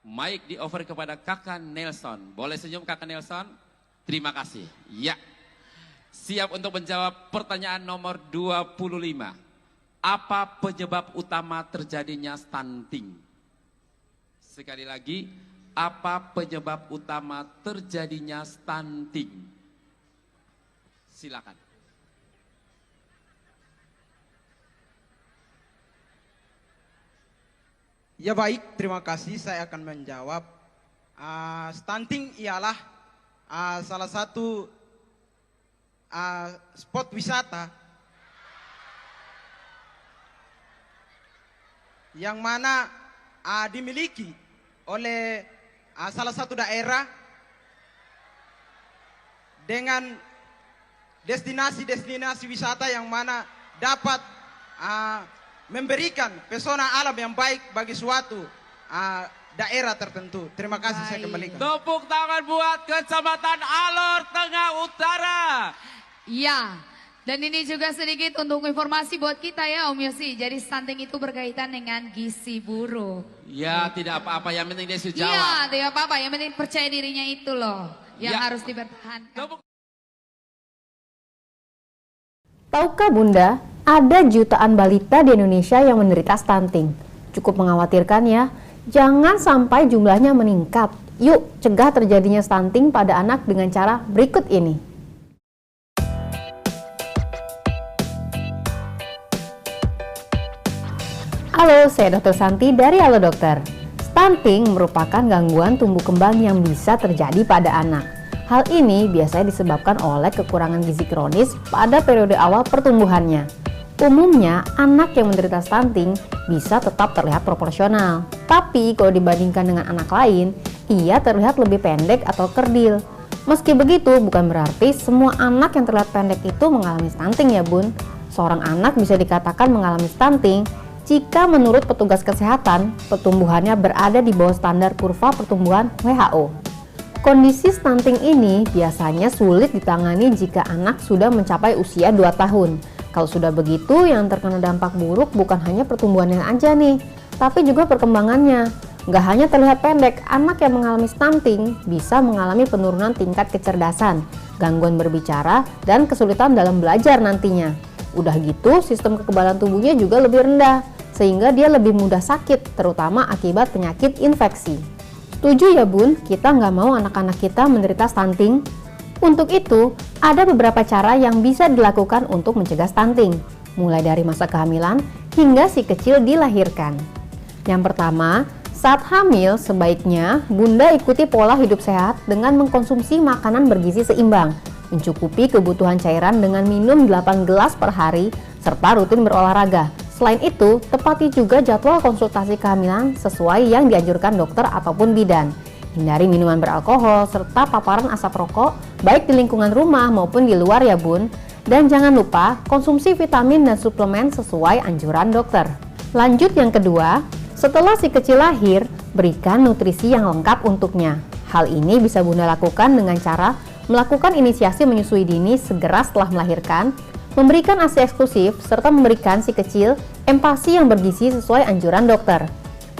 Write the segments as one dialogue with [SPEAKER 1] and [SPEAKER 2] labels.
[SPEAKER 1] Mic di over kepada Kakak Nelson. Boleh senyum Kakak Nelson? Terima kasih. Ya. Siap untuk menjawab pertanyaan nomor 25. Apa penyebab utama terjadinya stunting? Sekali lagi, apa penyebab utama terjadinya stunting? Silakan.
[SPEAKER 2] Ya baik, terima kasih. Saya akan menjawab. Stunting ialah salah satu spot wisata yang mana dimiliki oleh salah satu daerah dengan destinasi-destinasi wisata yang mana dapat memberikan pesona alam yang baik bagi suatu daerah tertentu. Terima kasih, saya kembalikan.
[SPEAKER 1] Tepuk tangan buat Kecamatan Alor Tengah Utara.
[SPEAKER 3] Ya, dan ini juga sedikit untuk informasi buat kita ya Om Yosi. Jadi stunting itu berkaitan dengan gizi buruk.
[SPEAKER 1] Ya, tidak apa-apa, yang penting dia sudah jawab.
[SPEAKER 3] Iya, tidak apa-apa, yang penting percaya dirinya itu loh yang
[SPEAKER 1] Ya.
[SPEAKER 3] harus dipertahankan.
[SPEAKER 4] Tahukah Bunda, ada jutaan balita di Indonesia yang menderita stunting. Cukup mengkhawatirkan ya, jangan sampai jumlahnya meningkat. Yuk, cegah terjadinya stunting pada anak dengan cara berikut ini. Halo, saya Dr. Santi dari Halo Dokter. Stunting merupakan gangguan tumbuh kembang yang bisa terjadi pada anak. Hal ini biasanya disebabkan oleh kekurangan gizi kronis pada periode awal pertumbuhannya. Umumnya, anak yang menderita stunting bisa tetap terlihat proporsional. Tapi kalau dibandingkan dengan anak lain, ia terlihat lebih pendek atau kerdil. Meski begitu, bukan berarti semua anak yang terlihat pendek itu mengalami stunting ya Bun. Seorang anak bisa dikatakan mengalami stunting jika menurut petugas kesehatan, pertumbuhannya berada di bawah standar kurva pertumbuhan WHO. Kondisi stunting ini biasanya sulit ditangani jika anak sudah mencapai usia 2 tahun. Kalau sudah begitu, yang terkena dampak buruk bukan hanya pertumbuhannya aja nih, tapi juga perkembangannya. Nggak hanya terlihat pendek, anak yang mengalami stunting bisa mengalami penurunan tingkat kecerdasan, gangguan berbicara, dan kesulitan dalam belajar nantinya. Udah gitu, sistem kekebalan tubuhnya juga lebih rendah, sehingga dia lebih mudah sakit, terutama akibat penyakit infeksi. Setuju ya Bun, kita nggak mau anak-anak kita menderita stunting. Untuk itu, ada beberapa cara yang bisa dilakukan untuk mencegah stunting, mulai dari masa kehamilan hingga si kecil dilahirkan. Yang pertama, saat hamil sebaiknya Bunda ikuti pola hidup sehat dengan mengkonsumsi makanan bergizi seimbang, mencukupi kebutuhan cairan dengan minum 8 gelas per hari, serta rutin berolahraga. Selain itu, tepati juga jadwal konsultasi kehamilan sesuai yang dianjurkan dokter ataupun bidan. Hindari minuman beralkohol serta paparan asap rokok baik di lingkungan rumah maupun di luar ya Bun. Dan jangan lupa konsumsi vitamin dan suplemen sesuai anjuran dokter. Lanjut yang kedua, setelah si kecil lahir, berikan nutrisi yang lengkap untuknya. Hal ini bisa Bunda lakukan dengan cara melakukan inisiasi menyusui dini segera setelah melahirkan, memberikan ASI eksklusif, serta memberikan si kecil empasi yang bergizi sesuai anjuran dokter.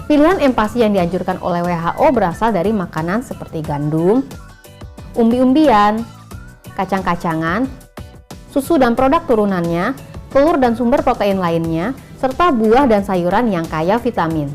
[SPEAKER 4] Pilihan empasi yang dianjurkan oleh WHO berasal dari makanan seperti gandum, umbi-umbian, kacang-kacangan, susu dan produk turunannya, telur dan sumber protein lainnya, serta buah dan sayuran yang kaya vitamin.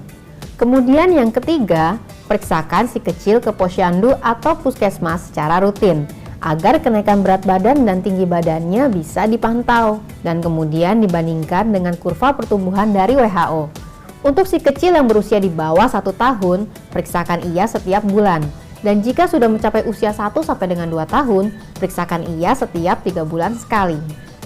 [SPEAKER 4] Kemudian yang ketiga, periksakan si kecil ke posyandu atau puskesmas secara rutin, agar kenaikan berat badan dan tinggi badannya bisa dipantau dan kemudian dibandingkan dengan kurva pertumbuhan dari WHO. Untuk si kecil yang berusia di bawah 1 tahun, periksakan ia setiap bulan. Dan jika sudah mencapai usia 1 sampai dengan 2 tahun, periksakan ia setiap 3 bulan sekali.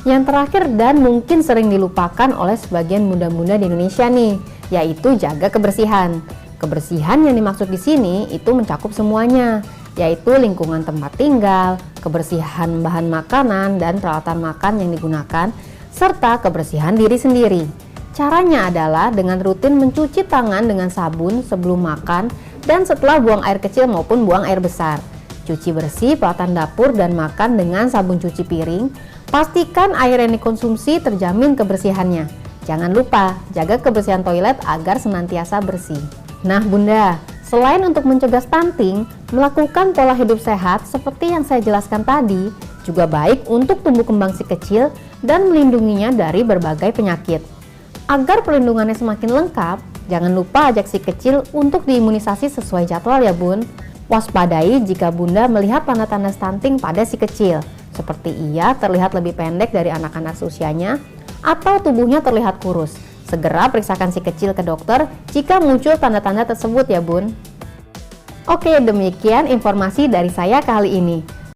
[SPEAKER 4] Yang terakhir dan mungkin sering dilupakan oleh sebagian bunda-bunda di Indonesia nih, yaitu jaga kebersihan. Kebersihan yang dimaksud di sini itu mencakup semuanya, yaitu lingkungan tempat tinggal, kebersihan bahan makanan dan peralatan makan yang digunakan, serta kebersihan diri sendiri. Caranya adalah dengan rutin mencuci tangan dengan sabun sebelum makan dan setelah buang air kecil maupun buang air besar. Cuci bersih peralatan dapur dan makan dengan sabun cuci piring. Pastikan air yang dikonsumsi terjamin kebersihannya. Jangan lupa jaga kebersihan toilet agar senantiasa bersih. Nah Bunda, Selain untuk mencegah stunting, melakukan pola hidup sehat seperti yang saya jelaskan tadi juga baik untuk tumbuh kembang si kecil dan melindunginya dari berbagai penyakit. Agar perlindungannya semakin lengkap, jangan lupa ajak si kecil untuk diimunisasi sesuai jadwal ya bun. Waspadai jika bunda melihat tanda-tanda stunting pada si kecil, seperti ia terlihat lebih pendek dari anak-anak seusianya atau tubuhnya terlihat kurus. Segera periksakan si kecil ke dokter jika muncul tanda-tanda tersebut ya bun. Oke, demikian informasi dari saya kali ini.